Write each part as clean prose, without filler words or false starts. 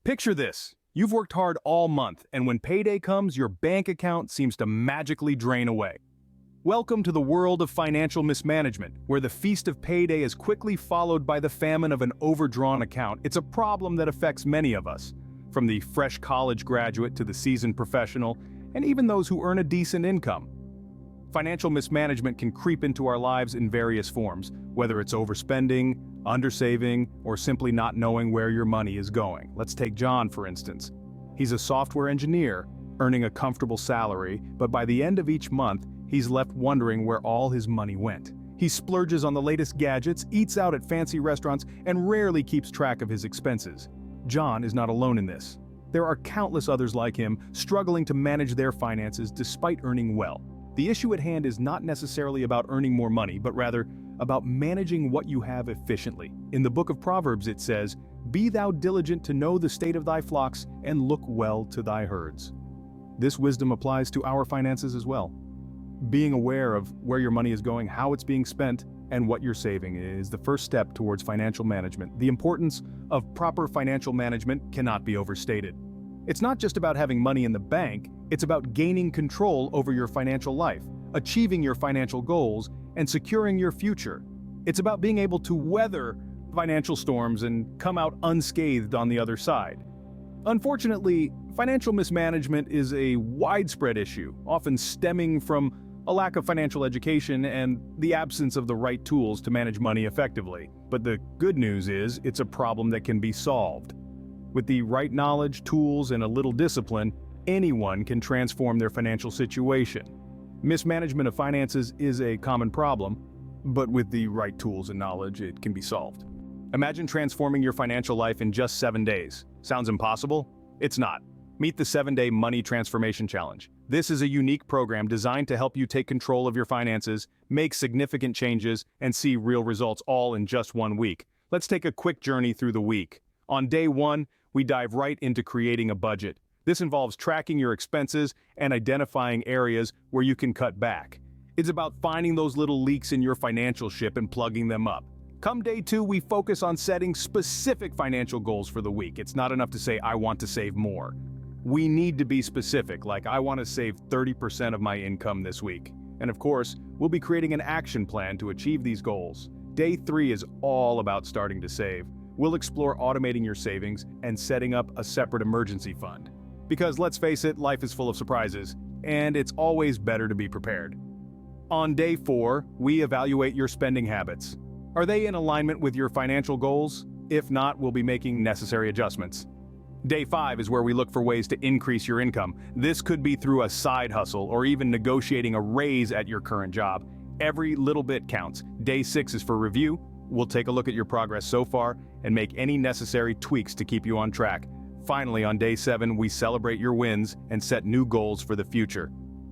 Picture this. You've worked hard all month, and when payday comes, your bank account seems to magically drain away. Welcome to the world of financial mismanagement, where the feast of payday is quickly followed by the famine of an overdrawn account. It's a problem that affects many of us, from the fresh college graduate to the seasoned professional, and even those who earn a decent income. Financial mismanagement can creep into our lives in various forms, whether it's overspending, undersaving, or simply not knowing where your money is going. Let's take John, for instance. He's a software engineer, earning a comfortable salary, but by the end of each month, he's left wondering where all his money went. He splurges on the latest gadgets, eats out at fancy restaurants, and rarely keeps track of his expenses. John is not alone in this. There are countless others like him, struggling to manage their finances despite earning well. The issue at hand is not necessarily about earning more money, but rather about managing what you have efficiently. In the book of Proverbs it says, "Be thou diligent to know the state of thy flocks, and look well to thy herds." This wisdom applies to our finances as well. Being aware of where your money is going, how it's being spent, and what you're saving is the first step towards financial management. The importance of proper financial management cannot be overstated. It's not just about having money in the bank, it's about gaining control over your financial life, achieving your financial goals, and securing your future. It's about being able to weather financial storms and come out unscathed on the other side. Unfortunately, financial mismanagement is a widespread issue, often stemming from a lack of financial education and the absence of the right tools to manage money effectively. But the good news is, it's a problem that can be solved. With the right knowledge, tools, and a little discipline, anyone can transform their financial situation. Mismanagement of finances is a common problem, but with the right tools and knowledge, it can be solved. Imagine transforming your financial life in just 7 days. Sounds impossible? It's not. Meet the 7-Day Money Transformation Challenge. This is a unique program designed to help you take control of your finances, make significant changes, and see real results all in just 1 week. Let's take a quick journey through the week. On day 1, we dive right into creating a budget. This involves tracking your expenses and identifying areas where you can cut back. It's about finding those little leaks in your financial ship and plugging them up. Come day 2, we focus on setting specific financial goals for the week. It's not enough to say, "I want to save more." We need to be specific, like, "I want to save 30% of my income this week." And of course, we'll be creating an action plan to achieve these goals. Day 3 is all about starting to save. We'll explore automating your savings and setting up a separate emergency fund. Because let's face it, life is full of surprises, and it's always better to be prepared. On day 4, we evaluate your spending habits. Are they in alignment with your financial goals? If not, we'll be making necessary adjustments. Day 5 is where we look for ways to increase your income. This could be through a side hustle or even negotiating a raise at your current job. Every little bit counts. Day 6 is for review. We'll take a look at your progress so far and make any necessary tweaks to keep you on track. Finally, on day 7, we celebrate your wins and set new goals for the future.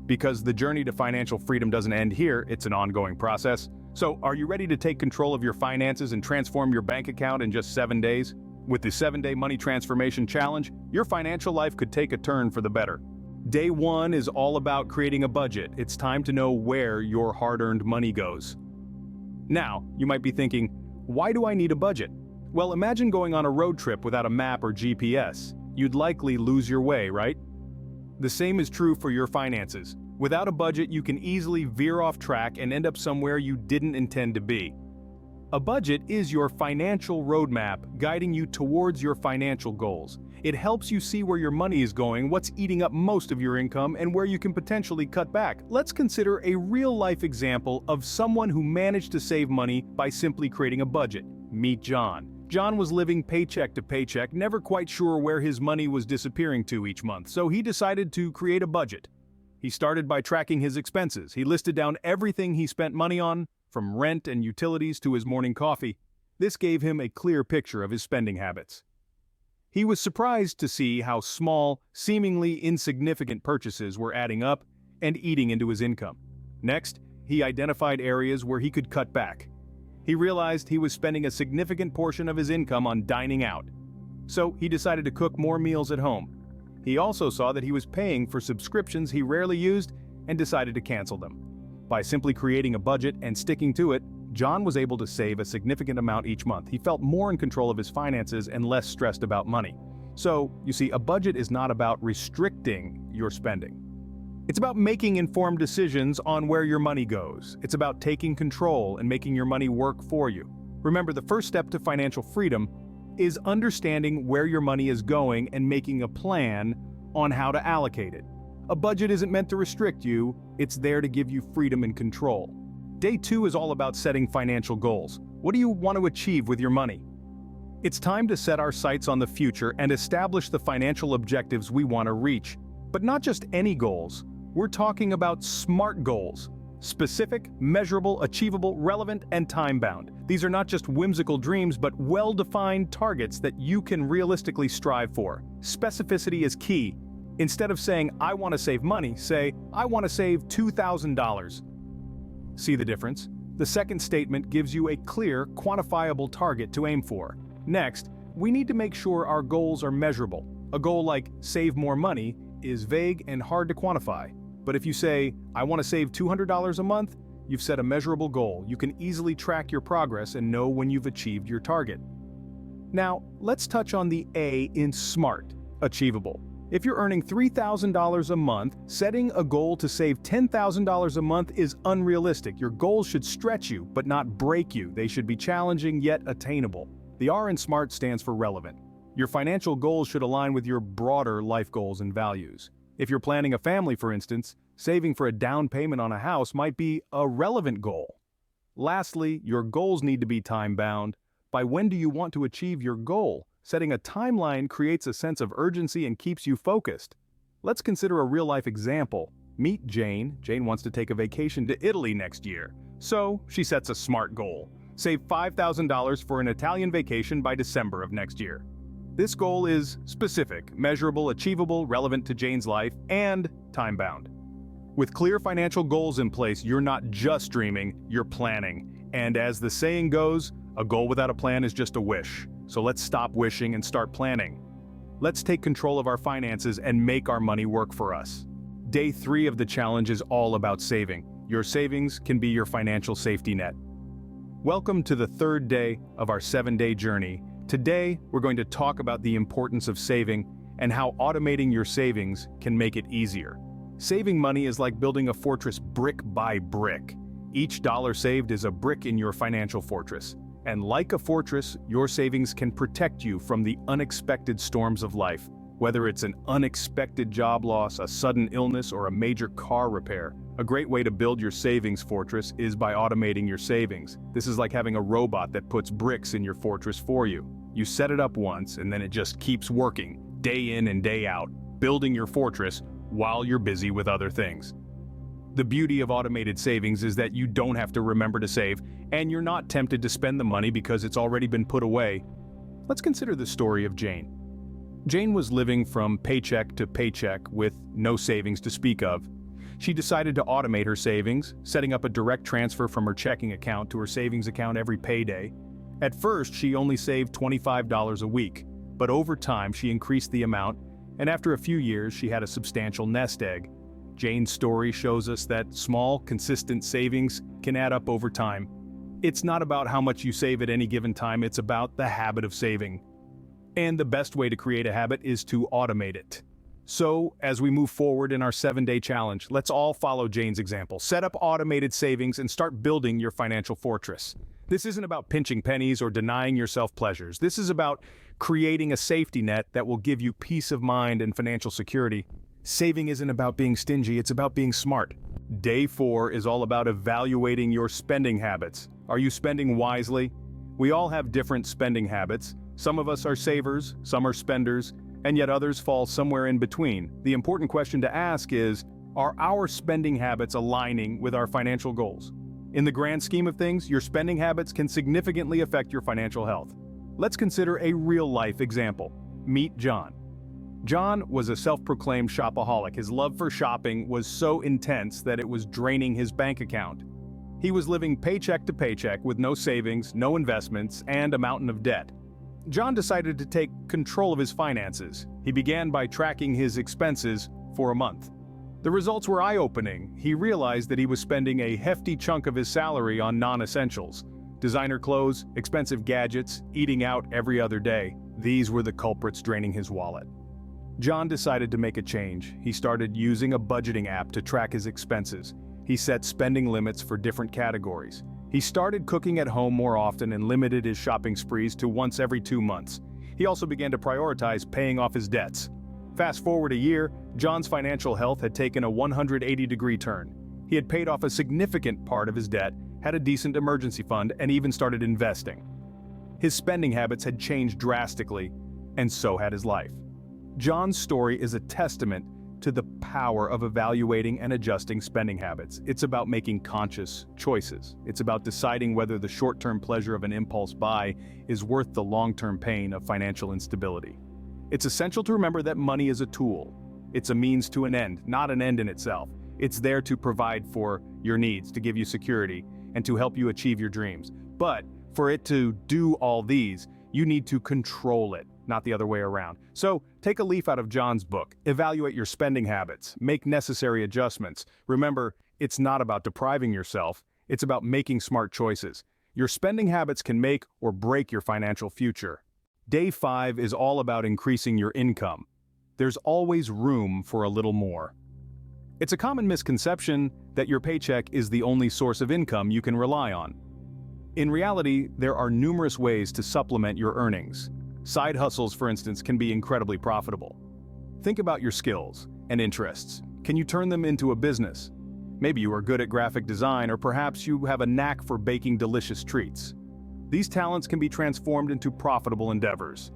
Because the journey to financial freedom doesn't end here, it's an ongoing process. So, are you ready to take control of your finances and transform your bank account in just 7 days? With the 7-Day Money Transformation Challenge, your financial life could take a turn for the better. Day 1 is all about creating a budget. It's time to know where your hard-earned money goes. Now, you might be thinking, why do I need a budget? Well, imagine going on a road trip without a map or GPS. You'd likely lose your way, right? The same is true for your finances. Without a budget, you can easily veer off track and end up somewhere you didn't intend to be. A budget is your financial roadmap, guiding you towards your financial goals. It helps you see where your money is going, what's eating up most of your income, and where you can potentially cut back. Let's consider a real-life example of someone who managed to save money by simply creating a budget. Meet John. John was living paycheck to paycheck, never quite sure where his money was disappearing to each month, so he decided to create a budget. He started by tracking his expenses. He listed down everything he spent money on, from rent and utilities to his morning coffee. This gave him a clear picture of his spending habits. He was surprised to see how small, seemingly insignificant purchases were adding up and eating into his income. Next, he identified areas where he could cut back. He realized he was spending a significant portion of his income on dining out. So he decided to cook more meals at home. He also saw that he was paying for subscriptions he rarely used and decided to cancel them. By simply creating a budget and sticking to it, John was able to save a significant amount each month. He felt more in control of his finances and less stressed about money. So, you see, a budget is not about restricting your spending. It's about making informed decisions on where your money goes. It's about taking control and making your money work for you. Remember, the first step to financial freedom is understanding where your money is going and making a plan on how to allocate it. A budget isn't meant to restrict you, it's there to give you freedom and control. Day 2 is all about setting financial goals. What do you want to achieve with your money? It's time to set our sights on the future and establish the financial objectives we want to reach. But not just any goals. We're talking about SMART goals. Specific, measurable, achievable, relevant, and time-bound. These are not just whimsical dreams, but well-defined targets that you can realistically strive for. Specificity is key. Instead of saying, I want to save money, say, I want to save $2,000. See the difference? The second statement gives you a clear, quantifiable target to aim for. Next, we need to make sure our goals are measurable. A goal like save more money is vague and hard to quantify. But if you say, I want to save $200 a month, you've set a measurable goal. You can easily track your progress and know when you've achieved your target. Now, let's touch on the A in SMART, achievable. If you're earning $3,000 a month, setting a goal to save $10,000 a month is unrealistic. Your goals should stretch you, but not break you. They should be challenging yet attainable. The R in SMART stands for relevant. Your financial goals should align with your broader life goals and values. If you're planning a family, for instance, saving for a down payment on a house might be a relevant goal. Lastly, your goals need to be time-bound. By when do you want to achieve your goal? Setting a timeline creates a sense of urgency and keeps you focused. Let's consider a real-life example. Meet Jane. Jane wants to take a vacation to Italy next year. So, she sets a SMART goal. Save $5,000 for an Italian vacation by December of next year. This goal is specific, measurable, achievable, relevant to Jane's life, and time-bound. With clear financial goals in place, you're not just dreaming, you're planning. And as the saying goes, a goal without a plan is just a wish. So let's stop wishing and start planning. Let's take control of our finances and make our money work for us. Day 3 of the challenge is all about saving. Your savings can be your financial safety net. Welcome to the third day of our 7-day journey. Today, we're going to talk about the importance of saving and how automating your savings can make it easier. Saving money is like building a fortress brick by brick. Each dollar saved is a brick in your financial fortress. And like a fortress, your savings can protect you from the unexpected storms of life. Whether it's an unexpected job loss, a sudden illness, or a major car repair, a great way to build your savings fortress is by automating your savings. This is like having a robot that puts bricks in your fortress for you. You set it up once, and then it just keeps working, day in and day out, building your fortress while you're busy with other things. The beauty of automated savings is that you don't have to remember to save, and you're not tempted to spend the money because it's already been put away. Let's consider the story of Jane. Jane was living from paycheck to paycheck with no savings to speak of. She decided to automate her savings, setting up a direct transfer from her checking account to her savings account every payday. At first, she only saved $25 a week, but over time she increased the amount, and after a few years she had a substantial nest egg. Jane's story shows us that small, consistent savings can add up over time. It's not about how much you save at any given time, it's about the habit of saving. And the best way to create a habit is to automate it. So, as we move forward in our 7-day challenge, let's all follow Jane's example. Set up automated savings and start building your financial fortress. This isn't about pinching pennies or denying yourself pleasures. This is about creating a safety net that will give you peace of mind and financial security. Saving isn't about being stingy, it's about being smart. Day 4 is all about evaluating your spending habits. Are you spending wisely? We all have different spending habits. Some of us are savers, some are spenders, and yet others fall somewhere in between. The important question to ask is, are our spending habits aligning with our financial goals? In the grand scheme of things, your spending habits can significantly affect your financial health. Let's consider a real-life example. Meet John. John was a self-proclaimed shopaholic. His love for shopping was so intense that it was draining his bank account. He was living paycheck to paycheck with no savings, no investments, and a mountain of debt. John decided to take control of his finances. He began by tracking his expenses for a month. The results were eye-opening. He realized that he was spending a hefty chunk of his salary on non-essentials: designer clothes, expensive gadgets, eating out every other day. These were the culprits draining his wallet. John decided to make a change. He started using a budgeting app to track his expenses. He set spending limits for different categories. He started cooking at home more often and limited his shopping sprees to once every 2 months. He also began to prioritize paying off his debts. Fast forward a year, John's financial health had taken a 180-degree turn. He had paid off a significant part of his debt, had a decent emergency fund, and even started investing. His spending habits had changed drastically, and so had his life. John's story is a testament to the power of evaluating and adjusting spending habits. It's about making conscious choices. It's about deciding whether the short-term pleasure of an impulse buy is worth the long-term pain of financial instability. It's essential to remember that money is a tool. It's a means to an end, not an end in itself. It's there to provide for your needs, to give you security, and to help you achieve your dreams. But for it to do all these, you need to control it, not the other way around. So, take a leaf out of John's book, evaluate your spending habits, make necessary adjustments. Remember, it's not about depriving yourself, it's about making smart choices. Your spending habits can make or break your financial future. Day 5 is all about increasing your income. There's always room for a little more. It's a common misconception that your paycheck is the only source of income you can rely on. In reality, there are numerous ways to supplement your earnings. Side hustles, for instance, can be incredibly profitable. Think about your skills and interests. Can you turn them into a business? Maybe you are good at graphic design, or perhaps you have a knack for baking delicious treats. These talents can be transformed into profitable endeavors.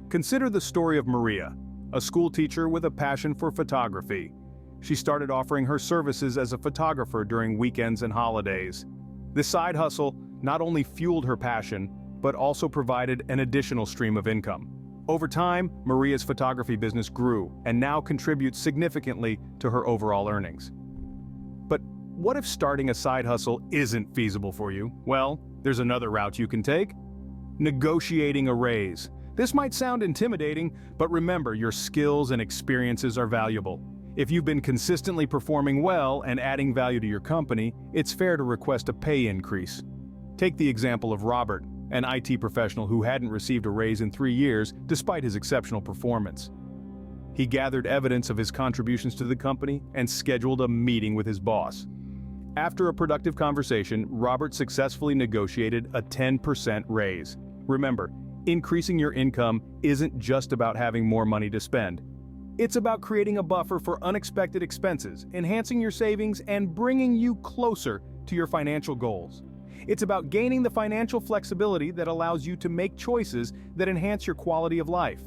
Consider the story of Maria, a school teacher with a passion for photography. She started offering her services as a photographer during weekends and holidays. This side hustle not only fueled her passion, but also provided an additional stream of income. Over time, Maria's photography business grew and now contributes significantly to her overall earnings. But what if starting a side hustle isn't feasible for you? Well, there's another route you can take: negotiating a raise. This might sound intimidating, but remember, your skills and experiences are valuable. If you've been consistently performing well and adding value to your company, it's fair to request a pay increase. Take the example of Robert, an IT professional who hadn't received a raise in 3 years despite his exceptional performance. He gathered evidence of his contributions to the company and scheduled a meeting with his boss. After a productive conversation, Robert successfully negotiated a 10% raise. Remember, increasing your income isn't just about having more money to spend. It's about creating a buffer for unexpected expenses, enhancing your savings, and bringing you closer to your financial goals. It's about gaining the financial flexibility that allows you to make choices that enhance your quality of life.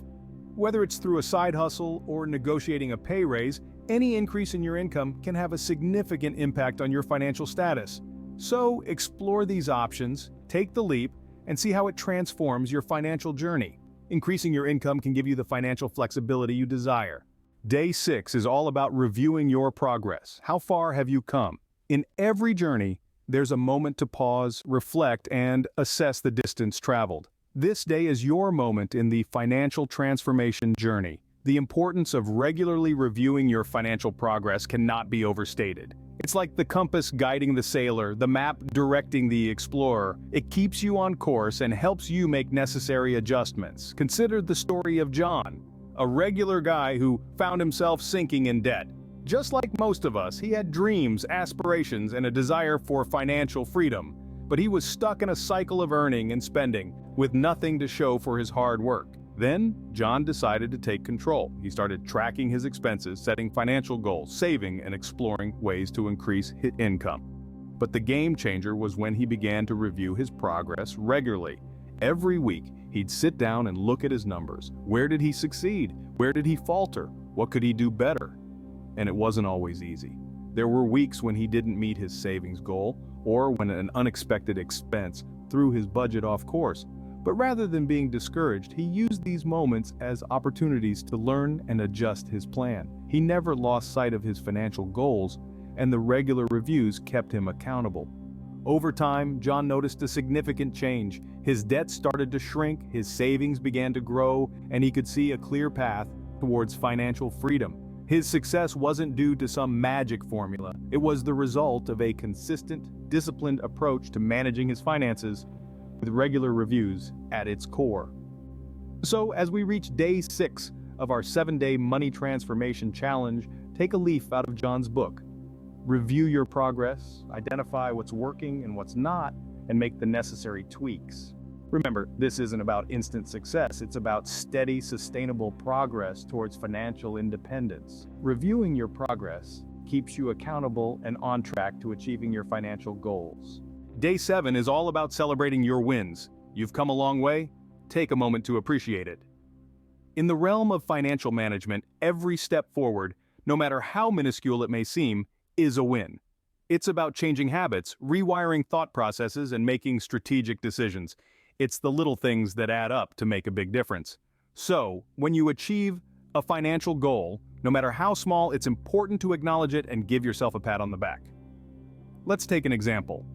Whether it's through a side hustle or negotiating a pay raise, any increase in your income can have a significant impact on your financial status. So, explore these options, take the leap, and see how it transforms your financial journey. Increasing your income can give you the financial flexibility you desire. Day 6 is all about reviewing your progress. How far have you come? In every journey, there's a moment to pause, reflect, and assess the distance traveled. This day is your moment in the financial transformation journey. The importance of regularly reviewing your financial progress cannot be overstated. It's like the compass guiding the sailor, the map directing the explorer. It keeps you on course and helps you make necessary adjustments. Consider the story of John, a regular guy who found himself sinking in debt. Just like most of us, he had dreams, aspirations, and a desire for financial freedom. But he was stuck in a cycle of earning and spending, with nothing to show for his hard work. Then, John decided to take control. He started tracking his expenses, setting financial goals, saving, and exploring ways to increase his income. But the game changer was when he began to review his progress regularly. Every week, he'd sit down and look at his numbers. Where did he succeed? Where did he falter? What could he do better? And it wasn't always easy. There were weeks when he didn't meet his savings goal, or when an unexpected expense threw his budget off course. But rather than being discouraged, he used these moments as opportunities to learn and adjust his plan. He never lost sight of his financial goals, and the regular reviews kept him accountable. Over time, John noticed a significant change. His debt started to shrink, his savings began to grow, and he could see a clear path towards financial freedom. His success wasn't due to some magic formula. It was the result of a consistent, disciplined approach to managing his finances, with regular reviews at its core. So, as we reach day 6 of our 7-day money transformation challenge, take a leaf out of John's book. Review your progress, identify what's working and what's not, and make the necessary tweaks. Remember, this isn't about instant success, it's about steady, sustainable progress towards financial independence. Reviewing your progress keeps you accountable and on track to achieving your financial goals. Day 7 is all about celebrating your wins. You've come a long way. Take a moment to appreciate it. In the realm of financial management, every step forward, no matter how minuscule it may seem, is a win. It's about changing habits, rewiring thought processes, and making strategic decisions. It's the little things that add up to make a big difference. So, when you achieve a financial goal, no matter how small, it's important to acknowledge it and give yourself a pat on the back. Let's take an example.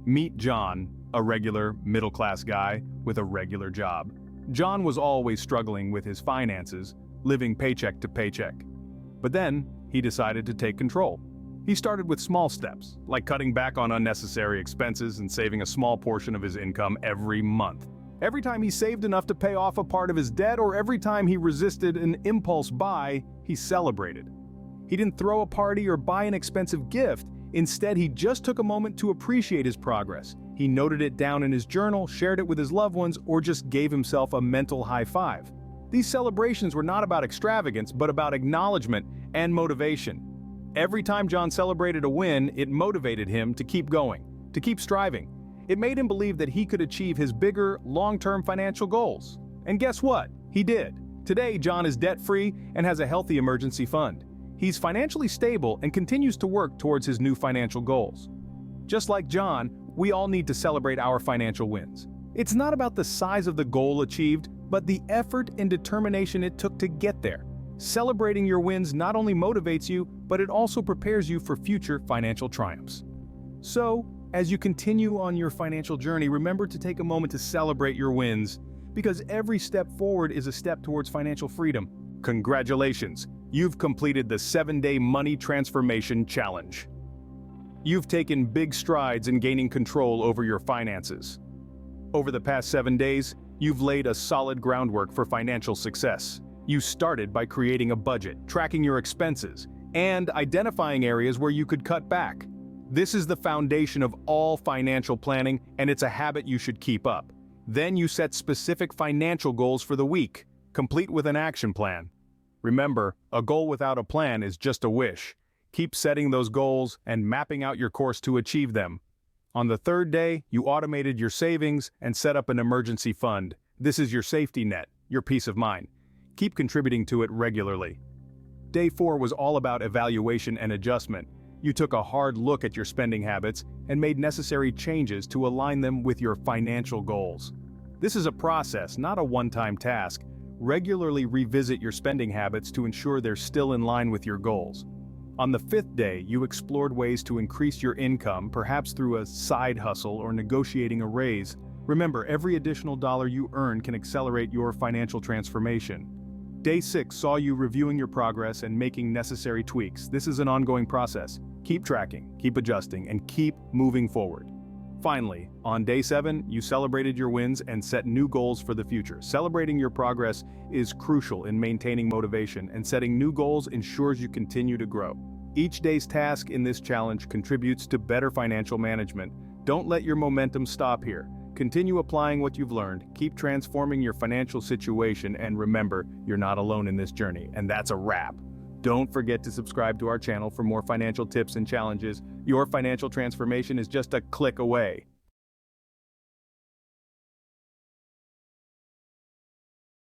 Meet John, a regular, middle-class guy with a regular job. John was always struggling with his finances, living paycheck to paycheck. But then, he decided to take control. He started with small steps, like cutting back on unnecessary expenses and saving a small portion of his income every month. Every time he saved enough to pay off a part of his debt, or every time he resisted an impulse buy, he celebrated. He didn't throw a party or buy an expensive gift. Instead, he just took a moment to appreciate his progress. He noted it down in his journal, shared it with his loved ones, or just gave himself a mental high five. These celebrations were not about extravagance, but about acknowledgement and motivation. Every time John celebrated a win, it motivated him to keep going, to keep striving. It made him believe that he could achieve his bigger, long-term financial goals. And guess what? He did. Today, John is debt-free and has a healthy emergency fund. He's financially stable and continues to work towards his new financial goals. Just like John, we all need to celebrate our financial wins. It's not about the size of the goal achieved, but the effort and determination it took to get there. Celebrating your wins not only motivates you, but it also prepares you for future financial triumphs. So, as you continue on your financial journey, remember to take a moment to celebrate your wins, because every step forward is a step towards financial freedom. Congratulations! You've completed the 7-day money transformation challenge. You've taken big strides in gaining control over your finances. Over the past 7 days, you've laid a solid groundwork for financial success. You started by creating a budget, tracking your expenses, and identifying areas where you could cut back. This is the foundation of all financial planning, and it's a habit you should keep up. Then you set specific financial goals for the week, complete with an action plan. Remember, a goal without a plan is just a wish. Keep setting those goals and mapping out your course to achieve them. On the 3rd day, you automated your savings and set up an emergency fund. This is your safety net, your peace of mind. Keep contributing to it regularly. Day 4 was all about evaluation and adjustment. You took a hard look at your spending habits and made necessary changes to align them with your financial goals. This is a process, not a one-time task. Regularly revisit your spending habits to ensure they're still in line with your goals. On the 5th day, you explored ways to increase your income, perhaps through a side hustle or negotiating a raise. Remember, every additional dollar you earn can accelerate your financial transformation. Day 6 saw you reviewing your progress and making necessary tweaks. This is an ongoing process. Keep tracking, keep adjusting, and keep moving forward. Finally, on day 7, you celebrated your wins and set new goals for the future. Celebrating your progress is crucial in maintaining motivation, and setting new goals ensures you continue to grow. Each day's task in this challenge contributes to better financial management. Don't let your momentum stop here. Continue applying what you've learned, keep transforming your financial situation, and remember, you're not alone in this journey, and that's a wrap. Don't forget to subscribe to our channel for more financial tips and challenges. Your financial transformation is just a click away.